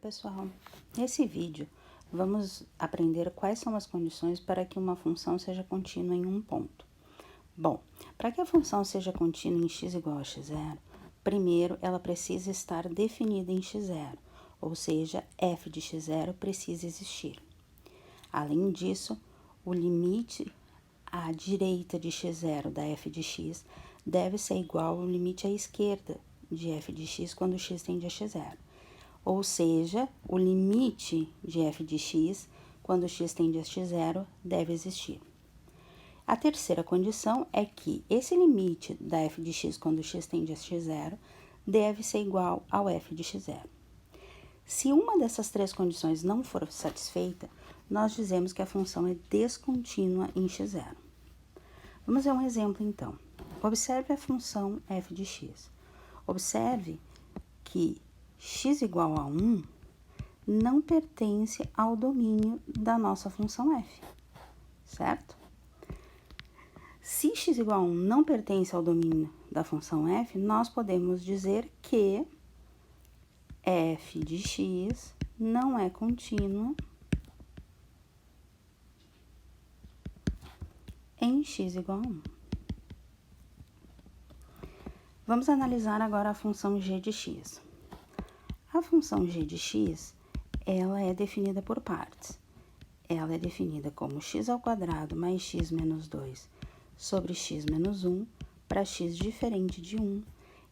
pessoal, nesse vídeo vamos aprender quais são as condições para que uma função seja contínua em um ponto. Bom, para que a função seja contínua em x igual a x0, primeiro ela precisa estar definida em x0, ou seja, f de x0 precisa existir. Além disso, o limite à direita de x0 da f de x deve ser igual ao limite à esquerda de f de x quando x tende a x0. Ou seja, o limite de f de x, quando x tende a x0, deve existir. A terceira condição é que esse limite da f de x, quando x tende a x0, deve ser igual ao f de x0. Se uma dessas três condições não for satisfeita, nós dizemos que a função é descontínua em x0. Vamos ver um exemplo, então. Observe a função f de x. Observe que x igual a 1 não pertence ao domínio da nossa função f, certo? Se x igual a 1 não pertence ao domínio da função f, nós podemos dizer que f de x não é contínua em x igual a 1. Vamos analisar agora a função g de x. A função g de x, ela é definida por partes. Ela é definida como x² mais x menos 2 sobre x menos 1 para x diferente de 1,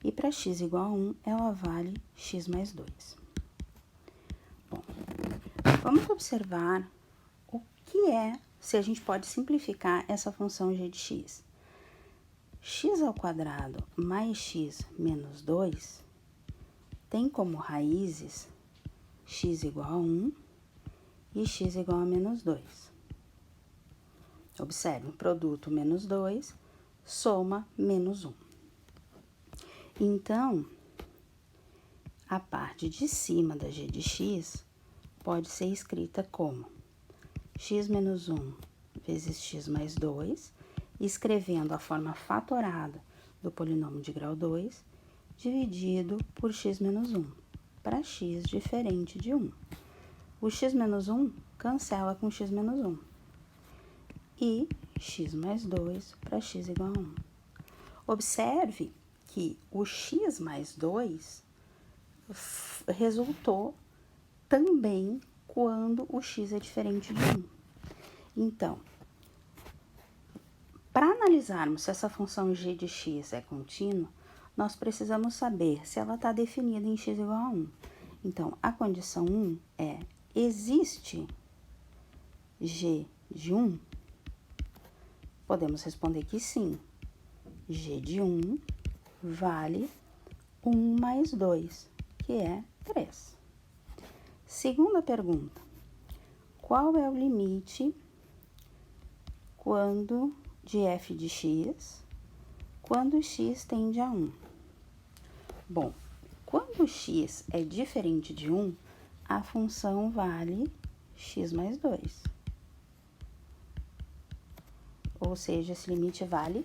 e para x igual a 1, ela vale x mais 2. Bom, vamos observar o que é, se a gente pode simplificar essa função g de x. x² mais x menos 2 tem como raízes x igual a 1 e x igual a menos 2. Observe, produto menos 2, soma menos 1. Então, a parte de cima da g de x pode ser escrita como x menos 1 vezes x mais 2, escrevendo a forma fatorada do polinômio de grau 2, dividido por x menos 1, para x diferente de 1. O x menos 1 cancela com x menos 1. E x mais 2 para x igual a 1. Observe que o x mais 2 resultou também quando o x é diferente de 1. Então, para analisarmos se essa função g de x é contínua, nós precisamos saber se ela está definida em x igual a 1. Então, a condição 1 é: existe g de 1? Podemos responder que sim. G de 1 vale 1 mais 2, que é 3. Segunda pergunta: qual é o limite de f de x quando x tende a 1? Bom, quando x é diferente de 1, a função vale x mais 2. Ou seja, esse limite vale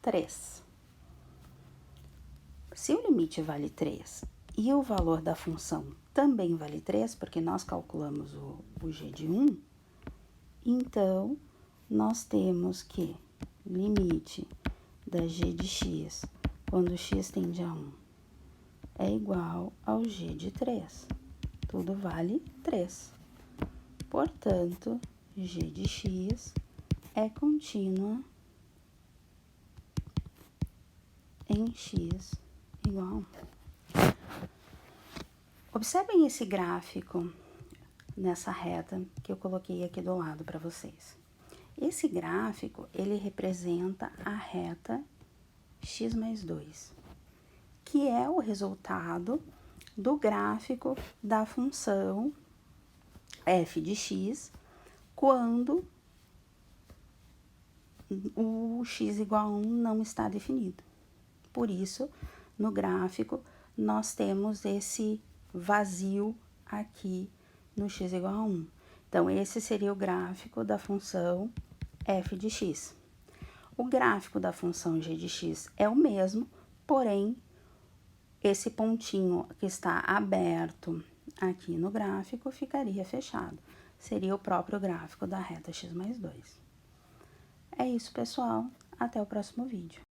3. Se o limite vale 3 e o valor da função também vale 3, porque nós calculamos o g de 1, então, nós temos que limite da g de x quando x tende a 1 é igual ao g de 3. Tudo vale 3. Portanto, g de x é contínua em x igual a 1. Observem esse gráfico nessa reta que eu coloquei aqui do lado para vocês. Esse gráfico, ele representa a reta x mais 2, que é o resultado do gráfico da função f de x quando o x igual a 1 não está definido. Por isso, no gráfico, nós temos esse vazio aqui no x igual a 1. Então, esse seria o gráfico da função f de x. O gráfico da função g de x é o mesmo, porém, esse pontinho que está aberto aqui no gráfico ficaria fechado. Seria o próprio gráfico da reta x mais 2. É isso, pessoal. Até o próximo vídeo.